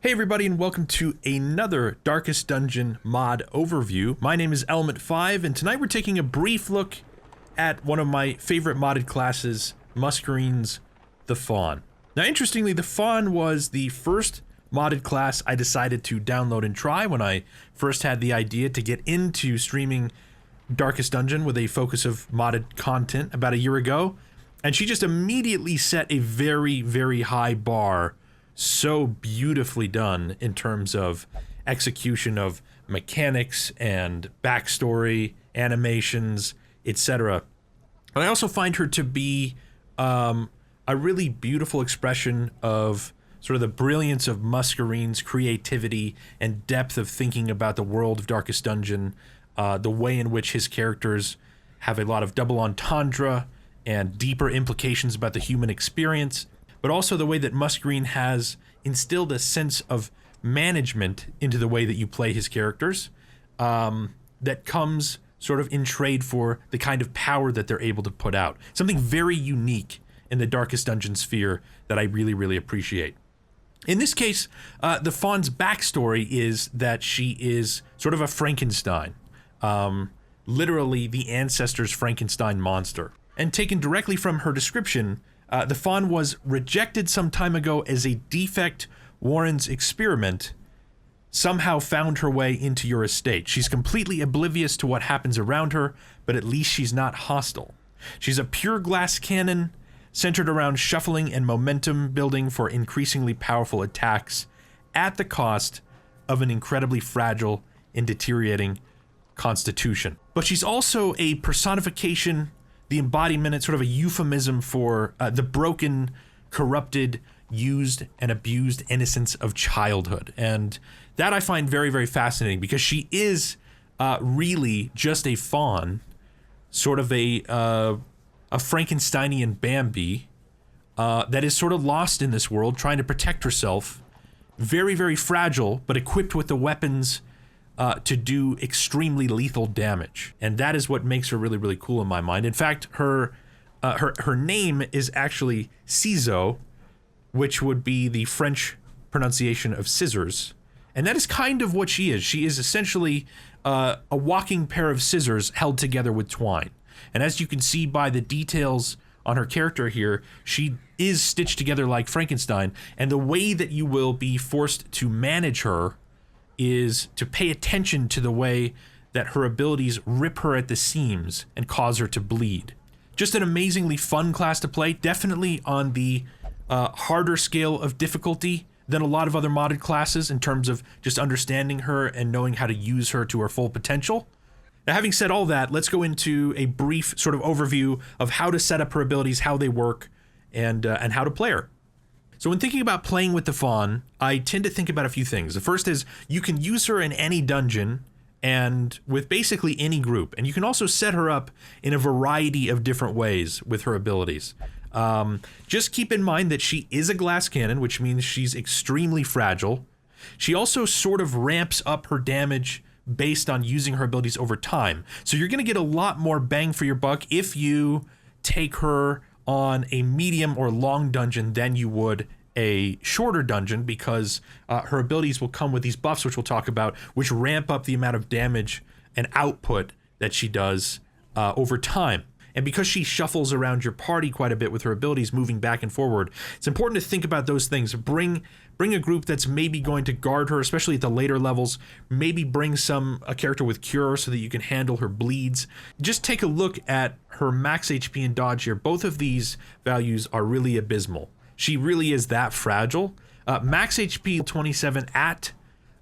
Hey everybody, and welcome to another Darkest Dungeon mod overview. My name is ElementFive, and tonight we're taking a brief look at one of my favorite modded classes, Muscarine's the Fawn. Now interestingly, the Fawn was the first modded class I decided to download and try when I first had the idea to get into streaming Darkest Dungeon with a focus of modded content about a year ago, and she just immediately set a very, very high bar. So beautifully done in terms of execution of mechanics and backstory, animations, etc. And I also find her to be a really beautiful expression of sort of the brilliance of Muscarine's creativity and depth of thinking about the world of Darkest Dungeon, the way in which his characters have a lot of double entendre and deeper implications about the human experience, but also the way that Muscarine has instilled a sense of management into the way that you play his characters, that comes sort of in trade for the kind of power that they're able to put out. Something very unique in the Darkest Dungeon sphere that I really, really appreciate. In this case, the Fawn's backstory is that she is sort of a Frankenstein, literally the ancestor's Frankenstein monster. And taken directly from her description, the Fawn was rejected some time ago as a defect Warren's experiment, somehow found her way into your estate. She's completely oblivious to what happens around her, but at least she's not hostile. She's a pure glass cannon, centered around shuffling and momentum building for increasingly powerful attacks, at the cost of an incredibly fragile and deteriorating constitution. But she's also a personification, the embodiment, sort of a euphemism for the broken, corrupted, used, and abused innocence of childhood. And that I find very, very fascinating, because she is really just a fawn, sort of a Frankensteinian Bambi that is sort of lost in this world, trying to protect herself. Very, very fragile, but equipped with the weapons to do extremely lethal damage. And that is what makes her really, really cool in my mind. In fact, her name is actually Ciseaux, which would be the French pronunciation of scissors. And that is kind of what she is. She is essentially a walking pair of scissors held together with twine. And as you can see by the details on her character here, she is stitched together like Frankenstein. And the way that you will be forced to manage her is to pay attention to the way that her abilities rip her at the seams and cause her to bleed. Just an amazingly fun class to play, definitely on the harder scale of difficulty than a lot of other modded classes in terms of just understanding her and knowing how to use her to her full potential. Now, having said all that, let's go into a brief sort of overview of how to set up her abilities, how they work, and how to play her. So when thinking about playing with the Fawn, I tend to think about a few things. The first is you can use her in any dungeon and with basically any group. And you can also set her up in a variety of different ways with her abilities. Just keep in mind that she is a glass cannon, which means she's extremely fragile. She also sort of ramps up her damage based on using her abilities over time. So you're going to get a lot more bang for your buck if you take her on a medium or long dungeon than you would a shorter dungeon, because her abilities will come with these buffs, which we'll talk about, which ramp up the amount of damage and output that she does over time. And because she shuffles around your party quite a bit with her abilities, moving back and forward, it's important to think about those things. Bring a group that's maybe going to guard her, especially at the later levels. Maybe bring a character with cure so that you can handle her bleeds. Just take a look at her max HP and dodge here. Both of these values are really abysmal. She really is that fragile. Max HP 27 at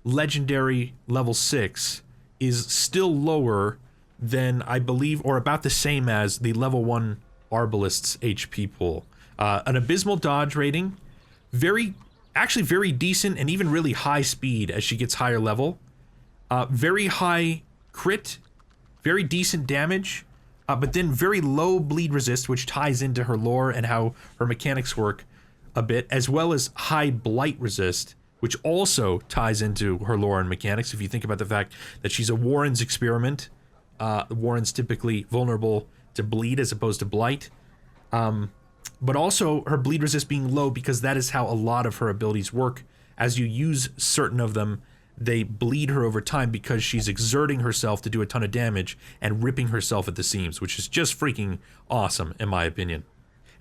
legendary level 6 is still lower than, I believe, or about the same as the level 1 Arbalist's HP pool. An abysmal dodge rating, actually very decent and even really high speed as she gets higher level. Very high crit, very decent damage, but then very low bleed resist, which ties into her lore and how her mechanics work a bit, as well as high blight resist, which also ties into her lore and mechanics. If you think about the fact that she's a Warren's experiment, Warren's typically vulnerable to bleed as opposed to blight. But also her bleed resist being low, because that is how a lot of her abilities work as you use certain of them, they bleed her over time because she's exerting herself to do a ton of damage and ripping herself at the seams, which is just freaking awesome in my opinion.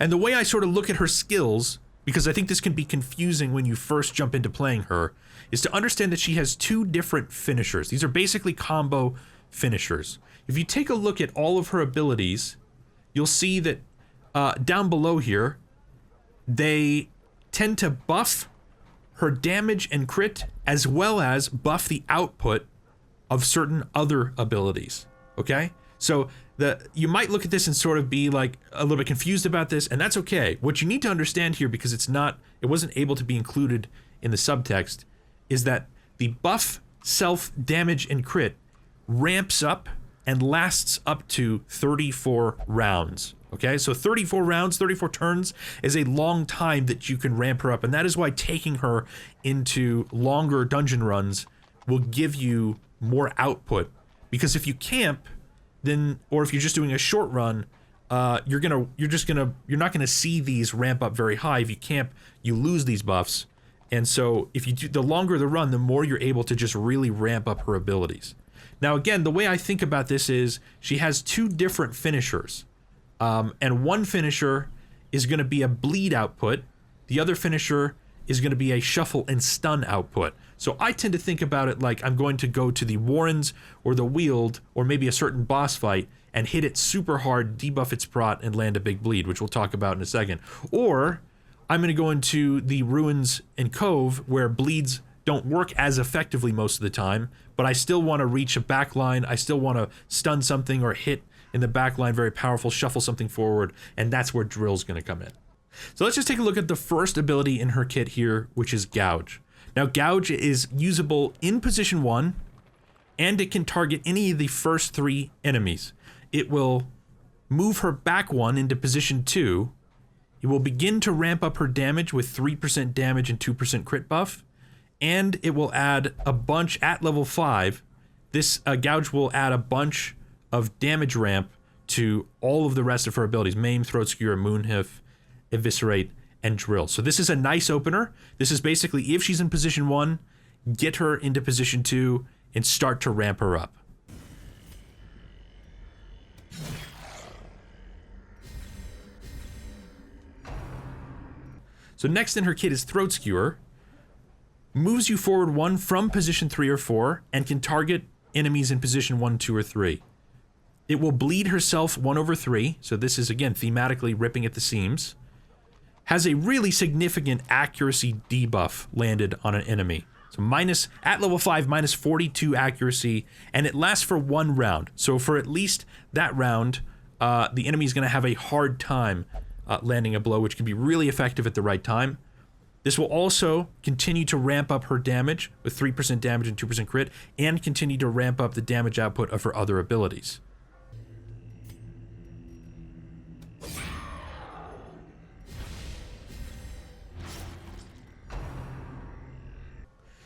And the way I sort of look at her skills, because I think this can be confusing when you first jump into playing her, is to understand that she has two different finishers. These are basically combo finishers. If you take a look at all of her abilities, you'll see that down below here, they tend to buff her damage and crit, as well as buff the output of certain other abilities, okay? So you might look at this and sort of be like a little bit confused about this, and that's okay. What you need to understand here, because it wasn't able to be included in the subtext, is that the buff, self, damage, and crit ramps up and lasts up to 34 rounds. Okay, so 34 rounds, 34 turns is a long time that you can ramp her up, and that is why taking her into longer dungeon runs will give you more output. Because if you camp, then, or if you're just doing a short run, you're not gonna see these ramp up very high. If you camp, you lose these buffs, and so if you do, the longer the run, the more you're able to just really ramp up her abilities. Now, again, the way I think about this is she has two different finishers. And one finisher is going to be a bleed output. The other finisher is going to be a shuffle and stun output. So I tend to think about it like I'm going to go to the Warrens or the Wield or maybe a certain boss fight and hit it super hard, debuff its prot, and land a big bleed, which we'll talk about in a second. Or I'm going to go into the Ruins and Cove where bleeds don't work as effectively most of the time, but I still want to reach a backline, I still want to stun something or hit in the back line, very powerful, shuffle something forward, and that's where Drill's going to come in. So let's just take a look at the first ability in her kit here, which is Gouge. Now, Gouge is usable in position 1, and it can target any of the first 3 enemies. It will move her back 1 into position 2. It will begin to ramp up her damage with 3% damage and 2% crit buff, and it will add a bunch at level 5. This Gouge will add a bunch of damage ramp to all of the rest of her abilities: Maim, Throat Skewer, Moonhoof, Eviscerate, and Drill. So this is a nice opener. This is basically, if she's in position 1, get her into position 2 and start to ramp her up. So next in her kit is Throat Skewer. Moves you forward 1 from position 3 or 4 and can target enemies in position 1, 2, or 3. It will bleed herself 1/3, so this is, again, thematically ripping at the seams. Has a really significant accuracy debuff landed on an enemy. So at level 5, minus 42 accuracy, and it lasts for 1 round. So for at least that round, the enemy is going to have a hard time landing a blow, which can be really effective at the right time. This will also continue to ramp up her damage with 3% damage and 2% crit, and continue to ramp up the damage output of her other abilities.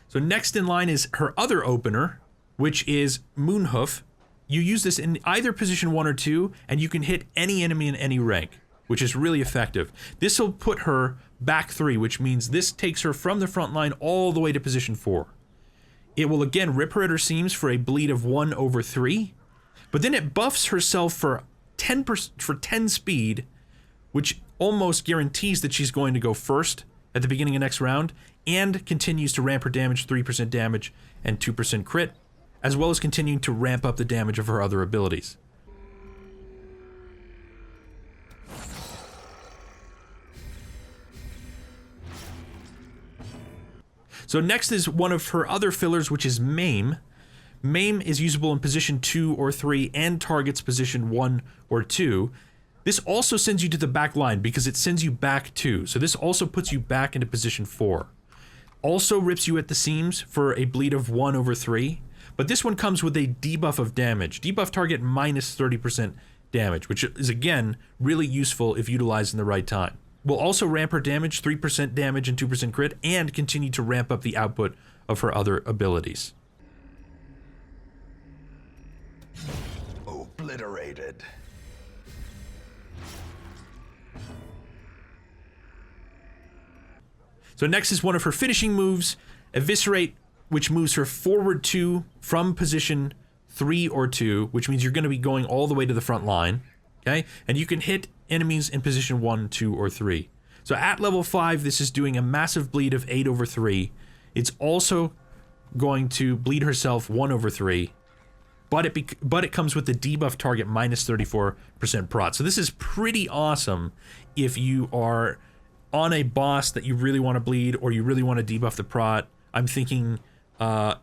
So next in line is her other opener, which is Moonhoof. You use this in either position 1 or 2, and you can hit any enemy in any rank, which is really effective. This will put her back 3, which means this takes her from the front line all the way to position 4. It will again rip her at her seams for a bleed of 1/3, but then it buffs herself for 10 speed, which almost guarantees that she's going to go first at the beginning of next round, and continues to ramp her damage, 3% damage and 2% crit, as well as continuing to ramp up the damage of her other abilities. So next is one of her other fillers, which is Maim. Maim is usable in position 2 or 3 and targets position 1 or 2. This also sends you to the back line because it sends you back 2. So this also puts you back into position 4. Also rips you at the seams for a bleed of 1/3. But this one comes with a debuff of damage. Debuff target minus 30% damage, which is, again, really useful if utilized in the right time. Will also ramp her damage, 3% damage and 2% crit, and continue to ramp up the output of her other abilities. Obliterated. So next is one of her finishing moves, Eviscerate, which moves her forward 2 from position 3 or 2, which means you're going to be going all the way to the front line, okay? And you can hit enemies in position 1, 2, or 3. So at level 5, this is doing a massive bleed of 8/3. It's also going to bleed herself 1/3, but it comes with the debuff target minus 34% prot. So this is pretty awesome if you are on a boss that you really want to bleed or you really want to debuff the prot. I'm thinking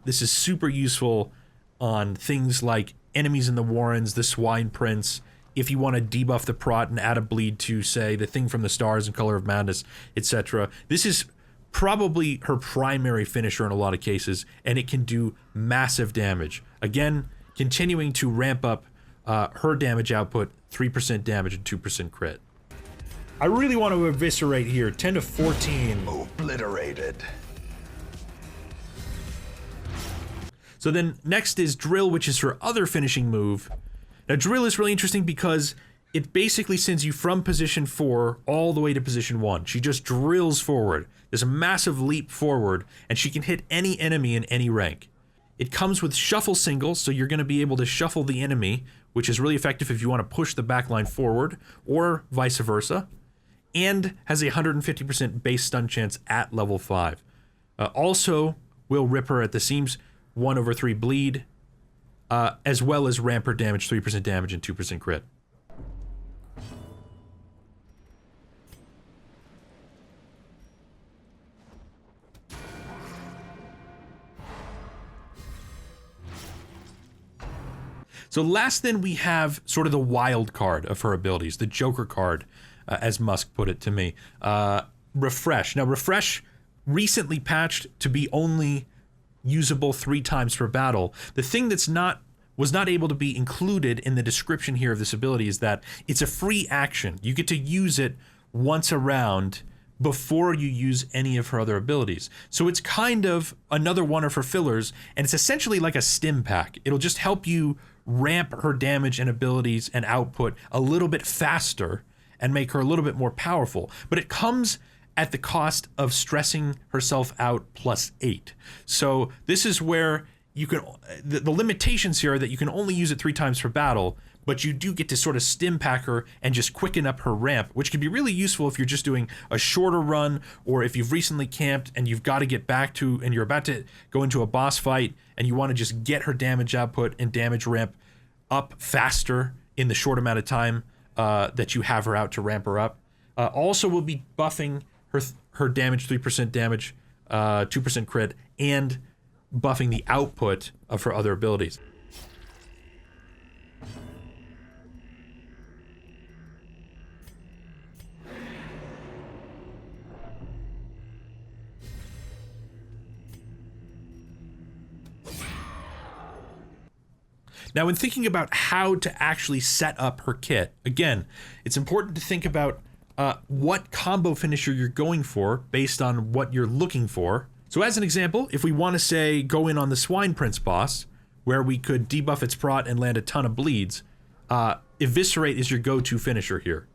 this is super useful on things like enemies in the Warrens, the Swine Prince, if you want to debuff the prot and add a bleed to, say, the Thing from the Stars and Color of Madness, etc. This is probably her primary finisher in a lot of cases, and it can do massive damage. Again, continuing to ramp up her damage output, 3% damage and 2% crit. I really want to eviscerate here, 10 to 14. Obliterated. So then next is Drill, which is her other finishing move. Now Drill is really interesting because it basically sends you from position 4 all the way to position 1. She just drills forward. There's a massive leap forward, and she can hit any enemy in any rank. It comes with shuffle singles, so you're going to be able to shuffle the enemy, which is really effective if you want to push the backline forward, or vice versa, and has a 150% base stun chance at level 5. Also will rip her at the seams, 1/3 bleed, as well as ramp her damage, 3% damage and 2% crit. So last then we have sort of the wild card of her abilities, the Joker card, as Musk put it to me. Refresh. Now Refresh recently patched to be only usable 3 times per battle. The thing that's was not able to be included in the description here of this ability is that it's a free action. You get to use it once a round before you use any of her other abilities. So it's kind of another one of her fillers, and it's essentially like a stim pack. It'll just help you ramp her damage and abilities and output a little bit faster and make her a little bit more powerful. But it comes at the cost of stressing herself out +8. So this is where you can, the limitations here are that you can only use it 3 times per battle, but you do get to sort of stim pack her and just quicken up her ramp, which can be really useful if you're just doing a shorter run, or if you've recently camped and you've got to get back to, and you're about to go into a boss fight and you want to just get her damage output and damage ramp up faster in the short amount of time that you have her out to ramp her up. Also we'll be buffing her damage, 3% damage, 2% crit, and buffing the output of her other abilities. Now, when thinking about how to actually set up her kit, again, it's important to think about what combo finisher you're going for based on what you're looking for. So as an example, if we want to say go in on the Swine Prince boss, where we could debuff its prot and land a ton of bleeds, Eviscerate is your go-to finisher here,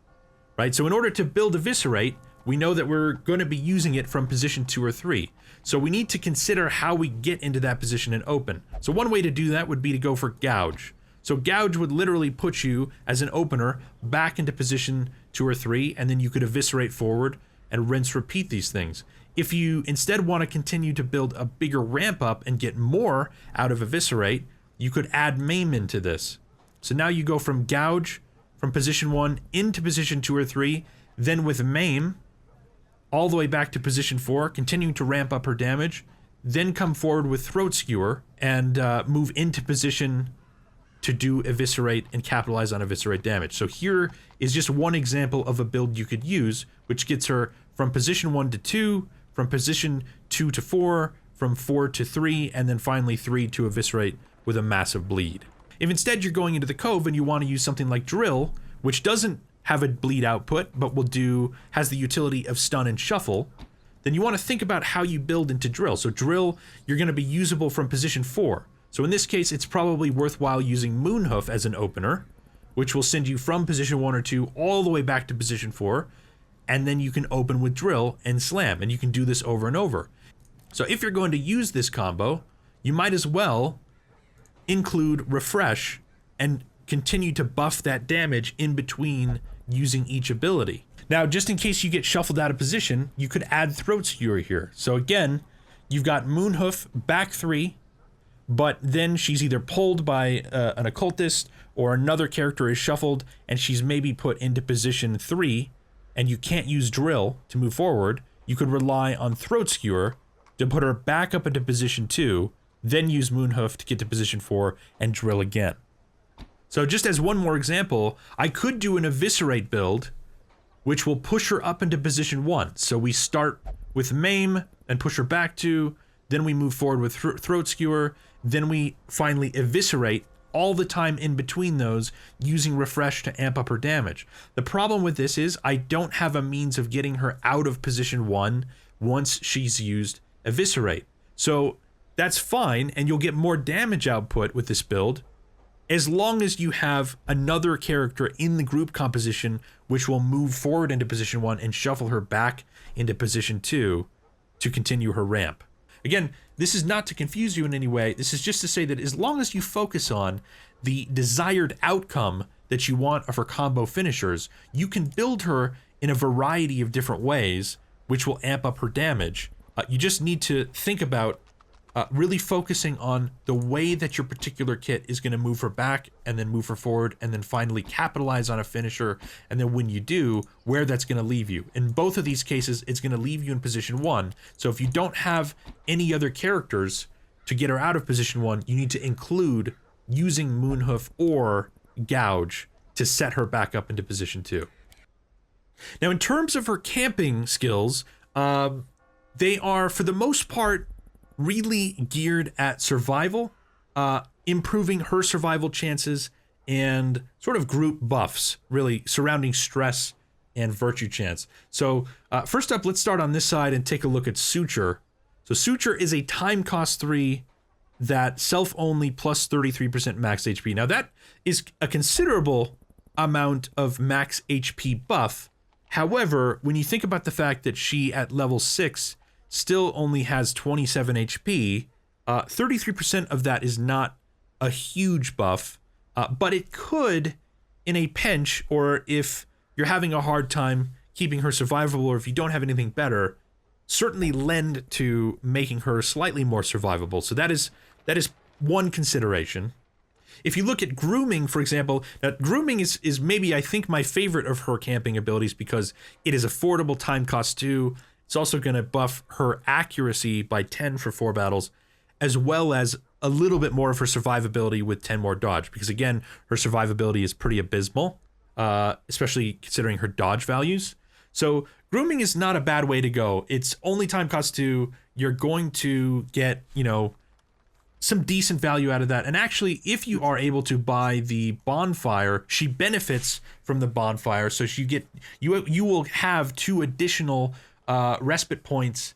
right? So in order to build Eviscerate, we know that we're going to be using it from position 2 or 3. So we need to consider how we get into that position and open. So one way to do that would be to go for Gouge. So Gouge would literally put you as an opener back into position 2 or 3, and then you could Eviscerate forward and rinse repeat these things. If you instead want to continue to build a bigger ramp up and get more out of Eviscerate, you could add Maim into this. So now you go from Gouge from position 1 into position 2 or 3, then with Maim all the way back to position 4, continuing to ramp up her damage, then come forward with Throat Skewer and move into position to do Eviscerate and capitalize on Eviscerate damage. So here is just one example of a build you could use, which gets her from position 1 to 2, from position 2 to 4, from 4 to 3, and then finally 3 to Eviscerate with a massive bleed. If instead you're going into the Cove and you want to use something like Drill, which doesn't have a bleed output, but has the utility of stun and shuffle, then you want to think about how you build into Drill. So Drill, you're going to be usable from position 4. So in this case, it's probably worthwhile using Moonhoof as an opener, which will send you from position 1 or 2 all the way back to position 4. and then you can open with drill and slam, and you can do this over and over. So if you're going to use this combo, you might as well include refresh and continue to buff that damage in between using each ability. Now, just in case you get shuffled out of position, you could add Throat Skewer here. So again, you've got Moonhoof back 3, but then she's either pulled by an occultist or another character is shuffled and she's maybe put into position 3 and you can't use drill to move forward. You could rely on Throat Skewer to put her back up into position 2, then use Moonhoof to get to position 4 and drill again. So just as one more example, I could do an Eviscerate build which will push her up into position 1. So we start with Maim and push her back 2, then we move forward with Throat Skewer, then we finally Eviscerate all the time in between those using refresh to amp up her damage. The problem with this is I don't have a means of getting her out of position 1 once she's used Eviscerate. So that's fine, and you'll get more damage output with this build as long as you have another character in the group composition which will move forward into position 1 and shuffle her back into position 2 to continue her ramp. Again, this is not to confuse you in any way. This is just to say that as long as you focus on the desired outcome that you want of her combo finishers, you can build her in a variety of different ways which will amp up her damage. You just need to think about really focusing on the way that your particular kit is going to move her back and then move her forward and then finally capitalize on a finisher, and then when you do, where that's going to leave you. In both of these cases, it's going to leave you in position 1. So if you don't have any other characters to get her out of position 1, you need to include using Moonhoof or Gouge to set her back up into position 2. Now, in terms of her camping skills, they are, for the most part, really geared at survival, improving her survival chances, and sort of group buffs, really surrounding stress and virtue chance. So first up, let's start on this side and take a look at Suture. So Suture is a time cost 3 that self-only plus 33% max HP. Now that is a considerable amount of max HP buff. However, when you think about the fact that she at level 6 still only has 27 HP, 33% of that is not a huge buff, but it could, in a pinch, or if you're having a hard time keeping her survivable, or if you don't have anything better, certainly lend to making her slightly more survivable. So that is one consideration. If you look at grooming, for example, now grooming is maybe, I think, my favorite of her camping abilities because it is affordable, time cost 2. It's also going to buff her accuracy by 10 for 4 battles, as well as a little bit more of her survivability with 10 more dodge, because again, her survivability is pretty abysmal, especially considering her dodge values. So grooming is not a bad way to go. It's only time cost 2. You're going to get, some decent value out of that. And actually, if you are able to buy the bonfire, she benefits from the bonfire. So you will have 2 additional respite points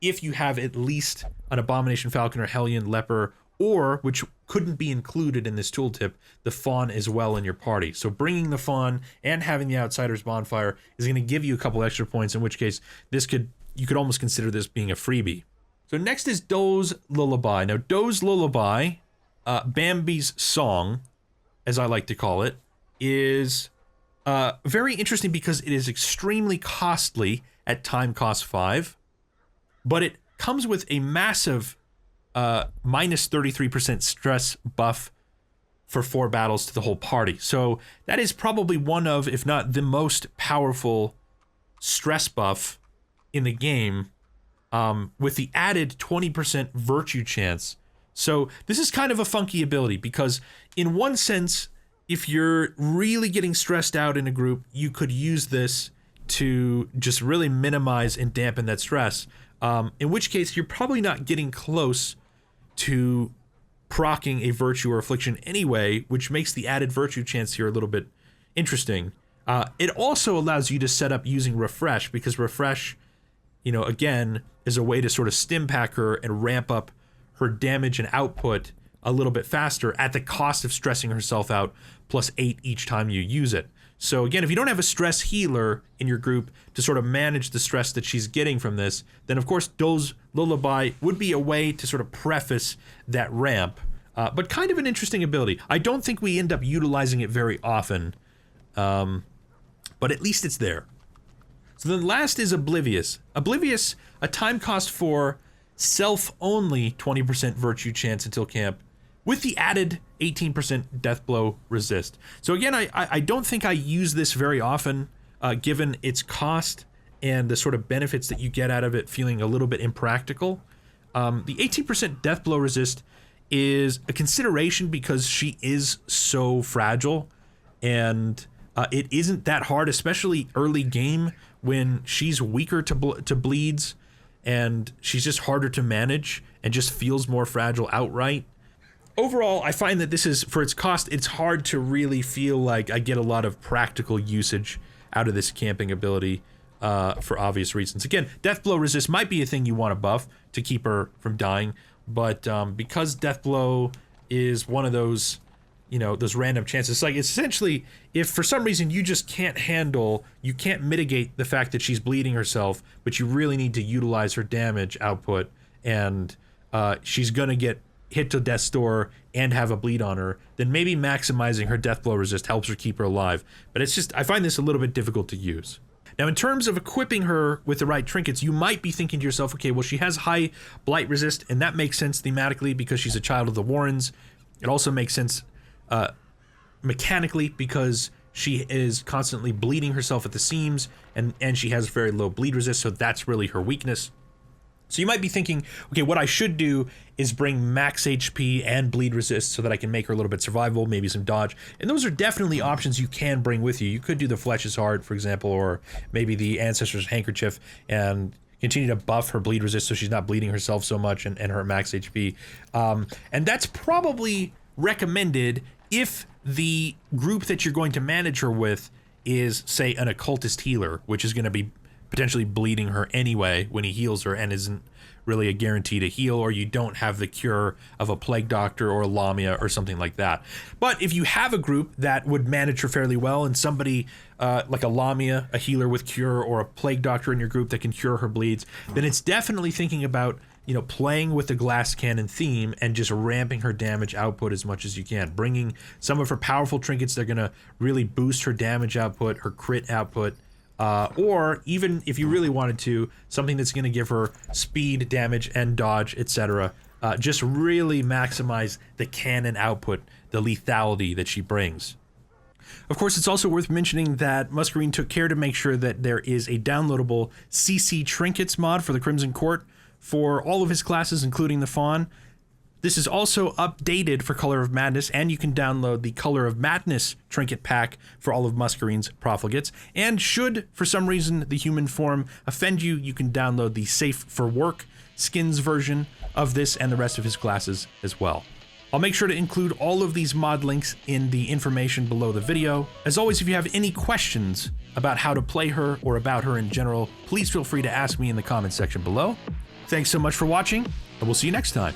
if you have at least an Abomination Falcon or Hellion Leper, or, which couldn't be included in this tooltip, the Fawn as well in your party. So bringing the Fawn and having the Outsider's Bonfire is going to give you a couple extra points, in which case you could almost consider this being a freebie. So next is Doe's Lullaby. Now Doe's Lullaby, Bambi's song, as I like to call it, is very interesting because it is extremely costly at time cost 5, but it comes with a massive minus 33% stress buff for 4 battles to the whole party. So that is probably one of, if not the most powerful stress buff in the game, with the added 20% virtue chance. So this is kind of a funky ability because in one sense, if you're really getting stressed out in a group, you could use this to just really minimize and dampen that stress, in which case you're probably not getting close to proccing a virtue or affliction anyway, which makes the added virtue chance here a little bit interesting. It also allows you to set up using refresh, because refresh, again, is a way to sort of stim pack her and ramp up her damage and output a little bit faster at the cost of stressing herself out plus 8 each time you use it. So again, if you don't have a stress healer in your group to sort of manage the stress that she's getting from this, then of course Doe's Lullaby would be a way to sort of preface that ramp. But kind of an interesting ability. I don't think we end up utilizing it very often, but at least it's there. So then last is Oblivious. Oblivious, a time cost for self-only 20% virtue chance until camp, with the added 18% death blow resist. So again, I don't think I use this very often, given its cost and the sort of benefits that you get out of it feeling a little bit impractical. The 18% death blow resist is a consideration because she is so fragile, and it isn't that hard, especially early game when she's weaker to bleeds, and she's just harder to manage and just feels more fragile outright. Overall, I find that this is, for its cost, it's hard to really feel like I get a lot of practical usage out of this camping ability for obvious reasons. Again, Death Blow Resist might be a thing you want to buff to keep her from dying, but because Death Blow is one of those, you know, those random chances, like it's essentially, if for some reason you just can't mitigate the fact that she's bleeding herself, but you really need to utilize her damage output, and she's gonna get hit to death's door and have a bleed on her, then maybe maximizing her death blow resist helps her keep her alive. But it's just, I find this a little bit difficult to use. Now, in terms of equipping her with the right trinkets, you might be thinking to yourself, okay, well, she has high blight resist, and that makes sense thematically because she's a child of the Warrens. It also makes sense mechanically because she is constantly bleeding herself at the seams, and she has very low bleed resist, so that's really her weakness. So you might be thinking, okay, what I should do is bring max HP and bleed resist so that I can make her a little bit survivable, maybe some dodge. And those are definitely options you can bring with you. You could do the Flesh is Hard, for example, or maybe the Ancestor's Handkerchief, and continue to buff her bleed resist so she's not bleeding herself so much and her max HP. And that's probably recommended if the group that you're going to manage her with is, say, an occultist healer, which is going to be potentially bleeding her anyway when he heals her and isn't really a guarantee to heal, or you don't have the cure of a Plague Doctor or a Lamia or something like that. But if you have a group that would manage her fairly well, and somebody like a Lamia, a healer with cure, or a Plague Doctor in your group that can cure her bleeds, then it's definitely thinking about, you know, playing with the glass cannon theme and just ramping her damage output as much as you can. Bringing some of her powerful trinkets that are going to really boost her damage output, her crit output, or even if you really wanted to, something that's going to give her speed, damage, and dodge, etc. Just really maximize the cannon output, the lethality that she brings. Of course, it's also worth mentioning that Muscarine took care to make sure that there is a downloadable CC Trinkets mod for the Crimson Court for all of his classes, including the Fawn. This is also updated for Color of Madness, and you can download the Color of Madness trinket pack for all of Muscarine's profligates. And should, for some reason, the human form offend you, you can download the Safe for Work skins version of this and the rest of his classes as well. I'll make sure to include all of these mod links in the information below the video. As always, if you have any questions about how to play her or about her in general, please feel free to ask me in the comments section below. Thanks so much for watching, and we'll see you next time.